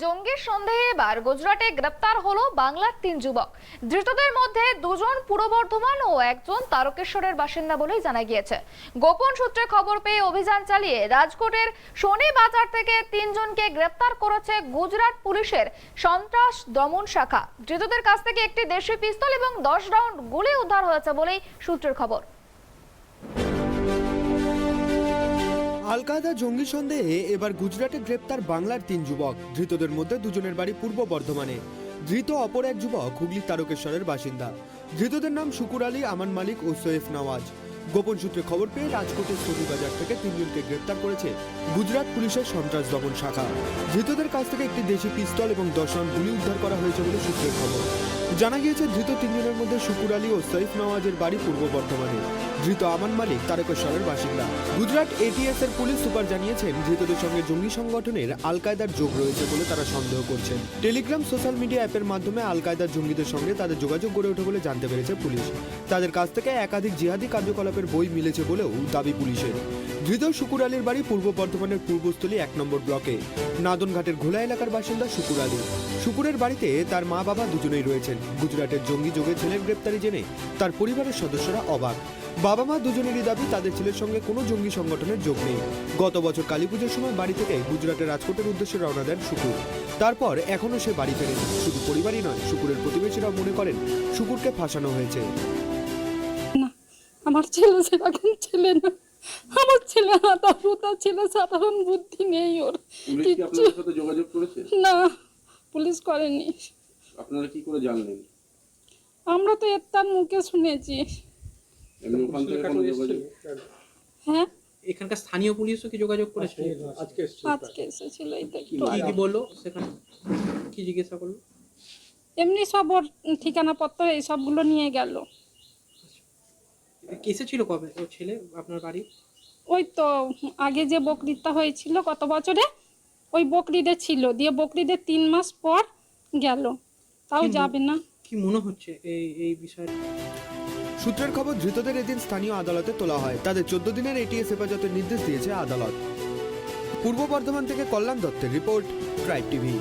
জঙ্গির সন্দেহে এবার গুজরাটে গ্রেপ্তার হলো বাংলার ৩ যুবক। ধৃতদের মধ্যে ২ জন পূর্ব বর্ধমান ও একজন তারকেশ্বরের বাসিন্দা বলেই জানা গিয়েছে। গোপন সূত্রে খবর পেয়ে অভিযান চালিয়ে রাজকোটের শনি বাজার থেকে ৩ জনকে গ্রেপ্তার করেছে গুজরাট পুলিশের সন্ত্রাস দমন শাখা। ধৃতদের কাছ থেকে একটি দেশি পিস্তল এবং ১০ রাউন্ড গুলি উদ্ধার হয়েছে বলেই সূত্রের খবর। আল কায়দা জঙ্গি সন্দেহে এবার গুজরাটে গ্রেপ্তার বাংলার ৩ যুবক। ধৃতদের মধ্যে দুজনের বাড়ি পূর্ব বর্ধমানে। ধৃত অপর এক যুবক হুগলি তারকেশ্বরের বাসিন্দা। ধৃতদের নাম শুকুর আলী, আমান মালিক ও সৈয়ফ নওয়াজ। গোপন সূত্রে খবর পেয়ে রাজকোটের শনি বাজার থেকে ৩ জনকে গ্রেপ্তার করেছে গুজরাট পুলিশের সন্ত্রাস দমন শাখা। ধৃতদের কাছ থেকে একটি দেশি পিস্তল এবং ১০ রাউন্ড গুলি উদ্ধার করা হয়েছে বলে সূত্রের খবর। জানা গিয়েছে ধৃত ৩ জনের মধ্যে শুকুর আলী ও সৈয়ফ নওয়াজের বাড়ি পূর্ব বর্ধমানে। ধৃত আমান মালিক তারকেশ্বরের বাসিন্দা। গুজরাট এটিএস এর পুলিশ সুপার জানিয়েছেন ধৃতদের সঙ্গে জঙ্গি সংগঠনের আল কায়দার যোগ রয়েছে বলে তারা সন্দেহ করছেন। টেলিগ্রাম সোশ্যাল মিডিয়া অ্যাপের মাধ্যমে আল কায়দার জঙ্গিদের সঙ্গে তাদের যোগাযোগ গড়ে ওঠে বলে জানতে পেরেছে পুলিশ। তাদের কাছ থেকে একাধিক জিহাদি কার্যকলাপের বই মিলেছে বলেও দাবি পুলিশের। ধৃত শুকুর আলীর বাড়ি পূর্ব বর্ধমানের পূর্বস্থলী ১ নম্বর ব্লকে নাদনঘাটের ঘোলা এলাকার বাসিন্দা শুকুর আলী। শুকুরের বাড়িতে তার মা বাবা দুজনেই রয়েছেন। গুজরাটের জঙ্গি যোগে ছেলের গ্রেপ্তারি জেনে তার পরিবারের সদস্যরা অবাক। বাবা মা দুজনেরই দাবি তাদের ছেলের সঙ্গে কোনো জঙ্গি সংগঠনের যোগ নেই। গত বছর কালীপুজোর সময় বাড়ি থেকে গুজরাটের রাজকোটের উদ্দেশ্যে রওনা দেন শুকুর। তারপর এখনও সে বাড়ি ফেরেনি। শুধু পরিবারই নয়, শুকুরের প্রতিবেশীরাও মনে করেন শুকুরকে ফাঁসানো হয়েছে। না, আমার ছেলে সেরকম ছেলে না। আমার ছেলে হাতা ছেলে, সাধারণ বুদ্ধি নেই ওর। পুলিশ কি আপনাদের সাথে যোগাযোগ করেছে? না, পুলিশ করেনি। আপনারা কি করে জানলেন? আমরা তো তার মুখে শুনেছি। এমনি ওখান থেকে কোনো যোগাযোগ? হ্যাঁ, এখানকার স্থানীয় পুলিশও কি যোগাযোগ করেছে? আজকে এসেছিল। এই তো একটু কি আগে। কি বললো সেখানে? কি জিজ্ঞাসা করলো? এমনি সব ওর ঠিকানা পত্র এই সবগুলো নিয়ে গেল। এসেছিল কবে ও ছেলে আপনার বাড়ি? ওই তো আগে যে বকরিদটা হয়েছিল গত বছরে, ওই বকরিদে ছিল, দিয়ে বকরিদের ৩ মাস পর গেল। তাও যাবে না। কি মনে হচ্ছে এই বিষয়ে? সূত্রের খবর, ধৃতদের এদিন স্থানীয় আদালতে তোলা হয়। তাদের ১৪ দিনের এটিএস হেফাজতের নির্দেশ দিয়েছে আদালত। পূর্ব বর্ধমান থেকে কল্যাণ দত্তের রিপোর্ট, ট্রাইব টিভি।